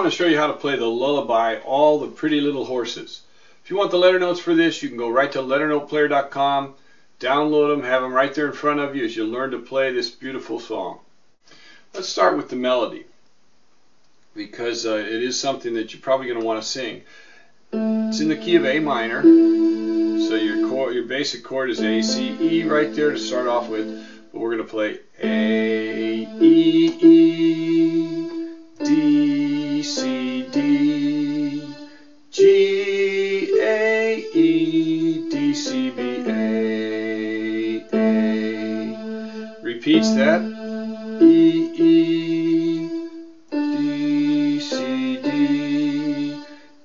want to show you how to play the lullaby, All the Pretty Little Horses. If you want the letter notes for this, you can go right to LetterNotePlayer.com, download them, have them right there in front of you as you learn to play this beautiful song. Let's start with the melody, because it is something that you're probably going to want to sing. It's in the key of A minor, so your basic chord is A, C, E right there to start off with, but we're going to play A, E, E, D, C, D, G, A, E, D, C, B, A, A. Repeats that. E, E, D, C, D,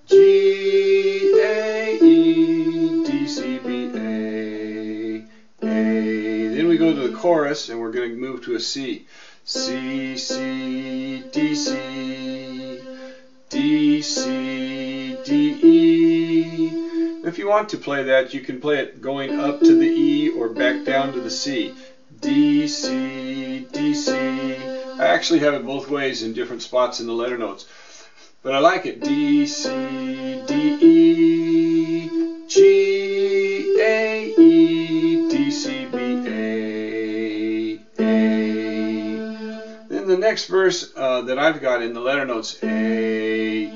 G, A, E, D, C, B, A, A. Then we go to the chorus and we're going to move to a C. C, C, D, C, D, C, D, E. If you want to play that, you can play it going up to the E or back down to the C. D, C, D, C. I actually have it both ways in different spots in the letter notes, but I like it. D, C, D, E, G, A, E, D, C, B, A, A. Then the next verse that I've got in the letter notes, A, E,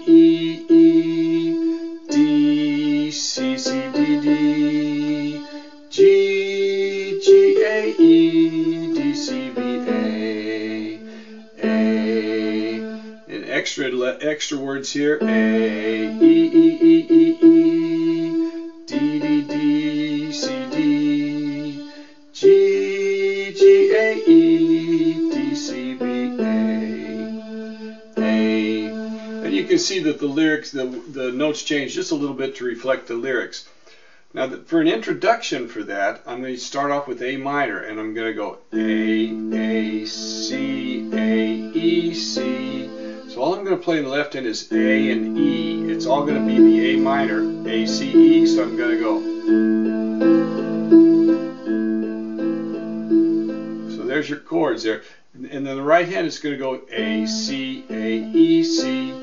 E, E, D, C, C, D, D, G, G, A, E, D, C, B, A, A. And extra words here, A, E, E, E, E, E, D, D, D, C, D, G, G, A, E, D, C, B, A, A. And you can see that the lyrics, the notes change just a little bit to reflect the lyrics. Now, for an introduction for that, I'm going to start off with A minor, and I'm going to go A, C, A, E, C. So all I'm going to play in the left hand is A and E. It's all going to be the A minor, A, C, E, so I'm going to go. So there's your chords there. And then the right hand is going to go A, C, A, E, C,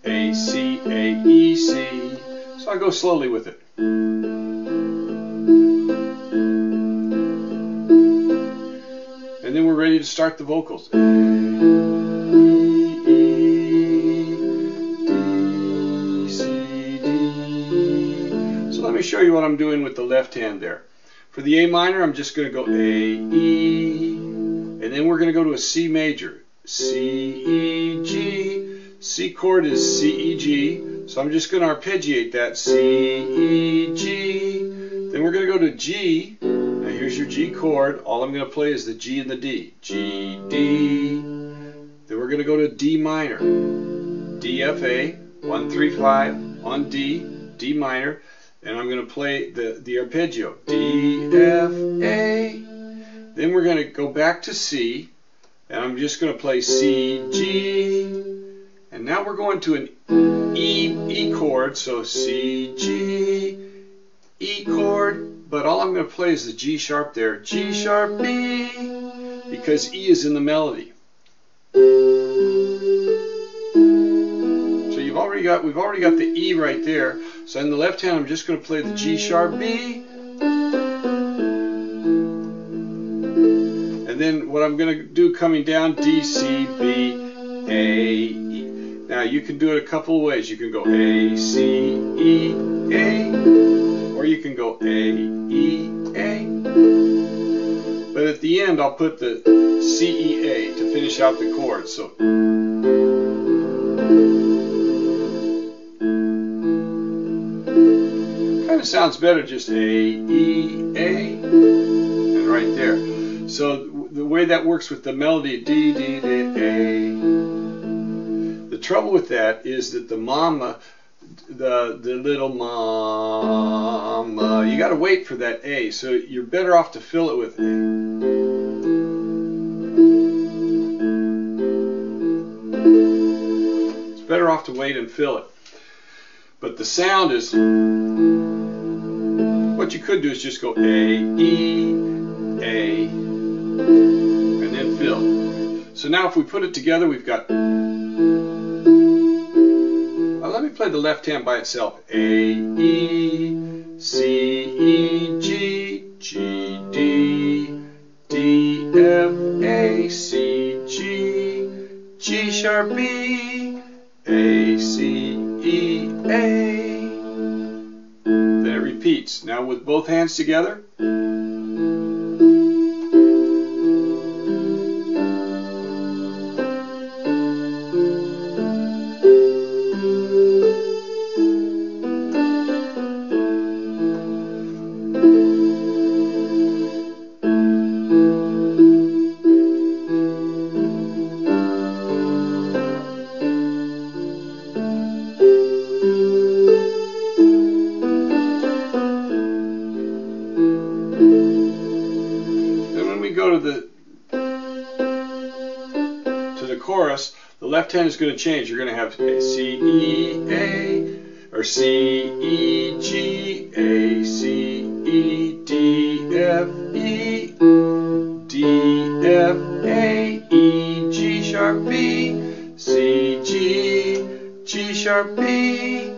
A, C, A, E, C. So I go slowly with it. And then we're ready to start the vocals. A, E, D, C, D. So let me show you what I'm doing with the left hand there. For the A minor, I'm just going to go A, E, and then we're going to go to a C major. C, E, G. C chord is C, E, G. So I'm just going to arpeggiate that. C, E, G. Then we're going to go to G. Now here's your G chord. All I'm going to play is the G and the D. G, D. Then we're going to go to D minor. D, F, A. 1, 3, 5 on D. D minor. And I'm going to play the arpeggio. D, F, A. Then we're going to go back to C. And I'm just going to play C, G. And now we're going to an E chord. So C, G, E chord. But all I'm going to play is the G sharp there. G sharp, B, because E is in the melody. So we've already got the E right there. So in the left hand, I'm just going to play the G sharp, B. And then what I'm going to do coming down, D, C, B, A, E. Now you can do it a couple of ways. You can go A, C, E, A. Or you can go A, E, A. But at the end, I'll put the C, E, A to finish out the chords. So kind of sounds better just A, E, A, and right there. So the way that works with the melody, D, D, D, A. The trouble with that is that the mama, the little mama, you got to wait for that A, so you're better off to fill it with A. It's better off to wait and fill it. But the sound is, what you could do is just go A, E, A, and then fill. So now if we put it together, we've got play the left hand by itself. A, E, C, E, G, G, D, D, F, A, C, G, G sharp, B, A, C, E, A. Then it repeats. Now with both hands together. Go to the chorus, the left hand is going to change. You're going to have C, E, A, or C, E, G, A, C, E, D, F, E, D, F, A, E, G sharp, B, C, G, G sharp, B,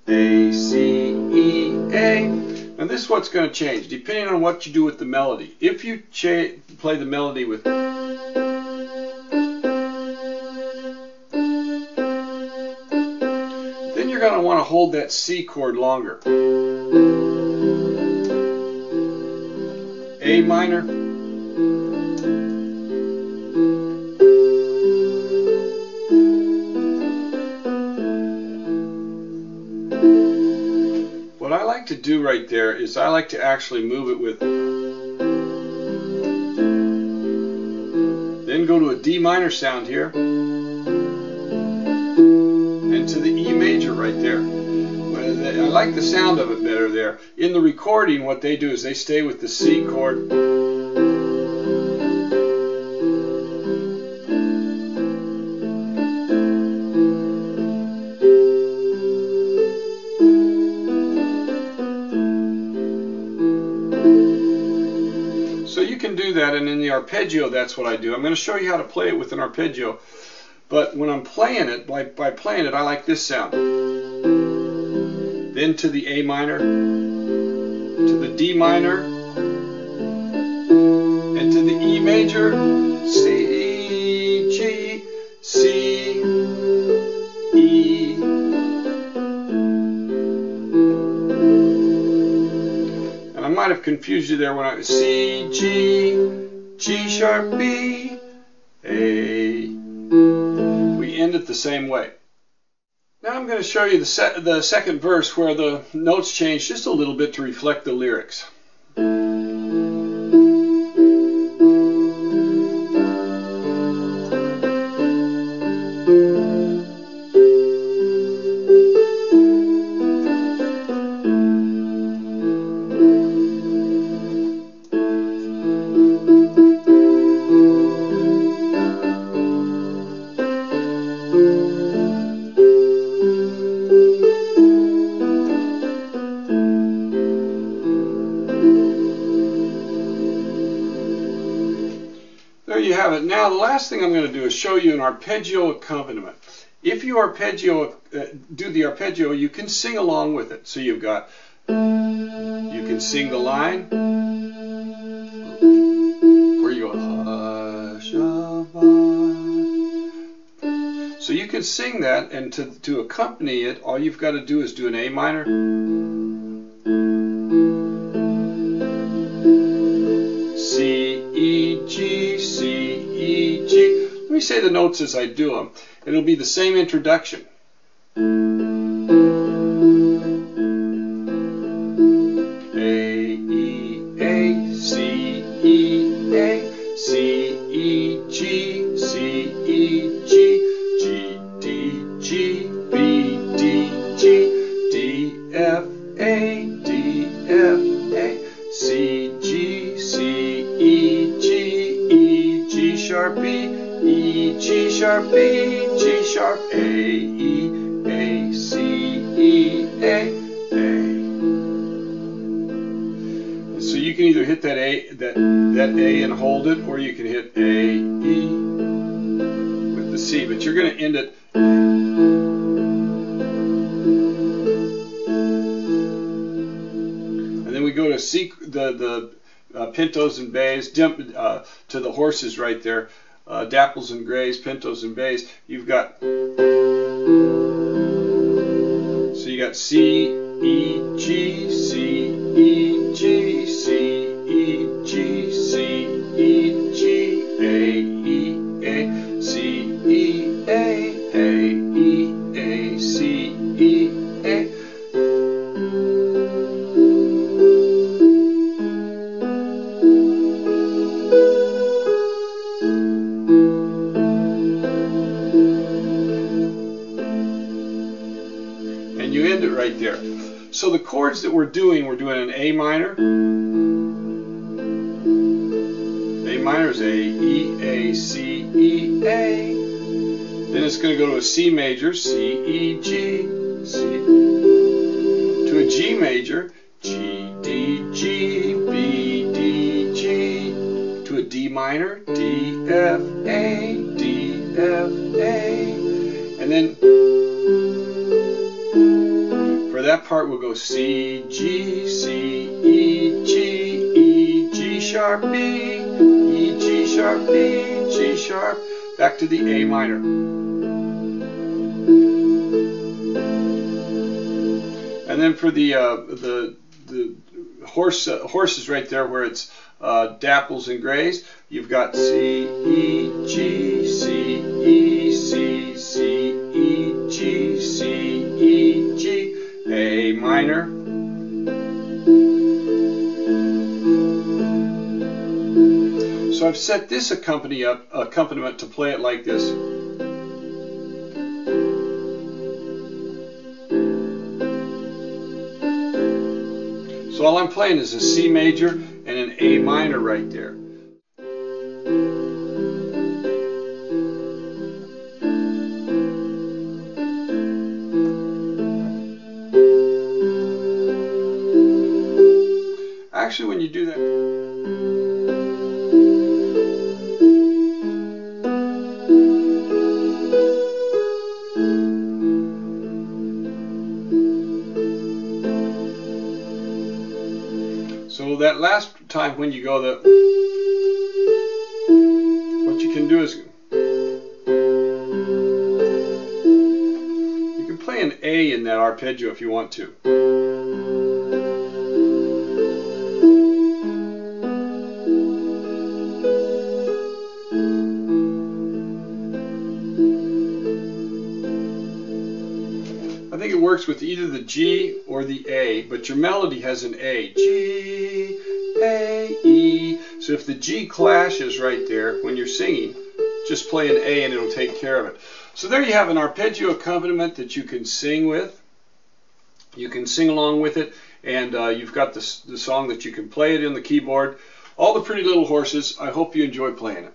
A, C, E, A. And this is what's going to change, depending on what you do with the melody. If you play the melody with... Then you're going to want to hold that C chord longer. A minor. What I like to do right there is I like to actually move it with, then go to a D minor sound here, and to the E major right there. I like the sound of it better there. In the recording, what they do is they stay with the C chord. So you can do that, and in the arpeggio, that's what I do. I'm going to show you how to play it with an arpeggio, but when I'm playing it, by playing it, I like this sound. Then to the A minor, to the D minor, and to the E major, C, G, C, E. And I might have confused you there when I was C, G, G sharp, B, A. We end it the same way. Now I'm going to show you the second verse where the notes change just a little bit to reflect the lyrics. There you have it. Now the last thing I'm going to do is show you an arpeggio accompaniment. If you do the arpeggio, you can sing along with it. So you can sing the line where you go hush above. So you can sing that, and to accompany it, all you've got to do is do an A minor, C, E, G, C, E, G. Let me say the notes as I do them. It'll be the same introduction. A, E, A, C, E, A, C, E, G, C, E, G, G, D, G, B, D, G, D, F, A, D, F, A, C, G, C, E, G, E, G sharp, B, E, G sharp, B, G sharp, A, E, A, C, E, A, A. So you can either hit that A, that A and hold it, or you can hit A, E with the C, but you're going to end it. we go to the pintos and bays, to the horses right there, dapples and grays, pintos and bays, you've got, so you got C, E, G, C, E, G, C, E, G, C, E, G, A, E, A, C, E, A, E, A, C, E, A. And you end it right there. So the chords that we're doing an A minor. A minor is A, E, A, C, E, A. Then it's going to go to a C major, C, E, G, C. To a G major, G, D, G, B, D, G. To a D minor, D, F, A, D, F, A. And then for that part we'll go C, G, C, E, G, E, G sharp, B, E, G sharp, B, G sharp, back to the A minor. And then for the horses right there where it's dapples and grays, you've got C, E, G, C, E, C, C, E, G, C, E, G, A minor. So I've set this accompaniment to play it like this. So all I'm playing is a C major and an A minor right there. Actually, when you do that, so that last time when you go what you can do is you can play an A in that arpeggio if you want to. I think it works with either the G or the A, but your melody has an A. G, A, E. So if the G clashes right there when you're singing, just play an A and it'll take care of it. So there you have an arpeggio accompaniment that you can sing with. You can sing along with it, and you've got the song that you can play it in the keyboard. All the Pretty Little Horses. I hope you enjoy playing it.